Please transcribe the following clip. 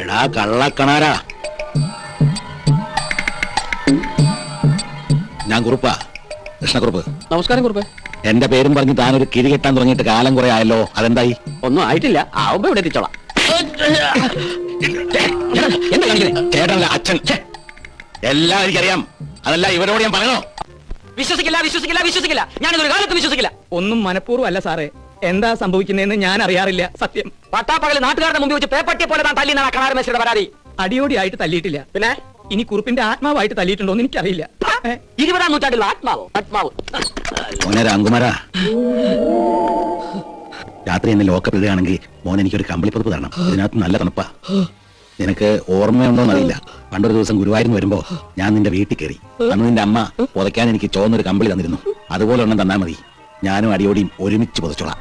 എടാ കള്ളക്കണാരാ, ഞാൻ കുറുപ്പാ, കൃഷ്ണക്കുറുപ്പ്. നമസ്കാരം കുറുപ്പേ. എന്റെ പേരും പറഞ്ഞ് താനൊരു കിഴി കെട്ടാൻ തുടങ്ങിയിട്ട് കാലം കുറെ ആയല്ലോ, അതെന്തായി? ഒന്നും ആയിട്ടില്ല, ആവുമ്പോ ഇവിടെ എത്തിച്ചോളാം. എന്താ കാണിക്കുന്നേ? ചേട്ടനല്ല അച്ഛൻ. എല്ലാം എനിക്കറിയാം, അതല്ല ഇവരോട് ഞാൻ പറയണോ? വിശ്വസിക്കില്ല, വിശ്വസിക്കില്ല, വിശ്വസിക്കില്ല. ഞാനിതൊരു കാലത്ത് വിശ്വസിക്കില്ല. ഒന്നും മനഃപൂർവ്വം അല്ല സാറേ, എന്താ സംഭവിക്കുന്നതെന്ന് ഞാൻ അറിയാറില്ല. സത്യം. പട്ടാപ്പകല് നാട്ടുകാരുടെ മുമ്പിൽ വെച്ച് പേപ്പട്ടിയെ പോലെ താൻ തല്ലിന്നാണ് കണാര മേശയുടെ പരാതി. അടിയോടിയായിട്ട് തല്ലിയിട്ടില്ല. പിന്നെ ഇനി കുറുപ്പിന്റെ ആത്മാവായിട്ട് തല്ലിയിട്ടുണ്ടോ എന്ന് എനിക്കറിയില്ല. 20-ാം നൂറ്റാണ്ടിൽ ആത്മാവ് ആത്മാവ്. മോനെ രാംകുമാരാ, രാത്രി എന്നെ ലോക്കപ്പ് ഇടുകയാണെങ്കിൽ മോൻ എനിക്കൊരു കമ്പിളിപ്പുറപ്പ് തരണം. ഇതിനകത്ത് നല്ല തണുപ്പാ. നിനക്ക് ഓർമ്മയുണ്ടോന്ന് അറിയില്ല, പണ്ടൊരു ദിവസം ഗുരുവായൂരിന് വരുമ്പോ ഞാൻ നിന്റെ വീട്ടിൽ കയറി. അന്ന് നിന്റെ അമ്മ പുതയ്ക്കാൻ എനിക്ക് ചോന്നൊരു കമ്പിളി തന്നിരുന്നു. അതുപോലെ ഒന്നും തന്നാ മതി, ഞാനും അടിയോടിയും ഒരുമിച്ച് പുതച്ചോളാം.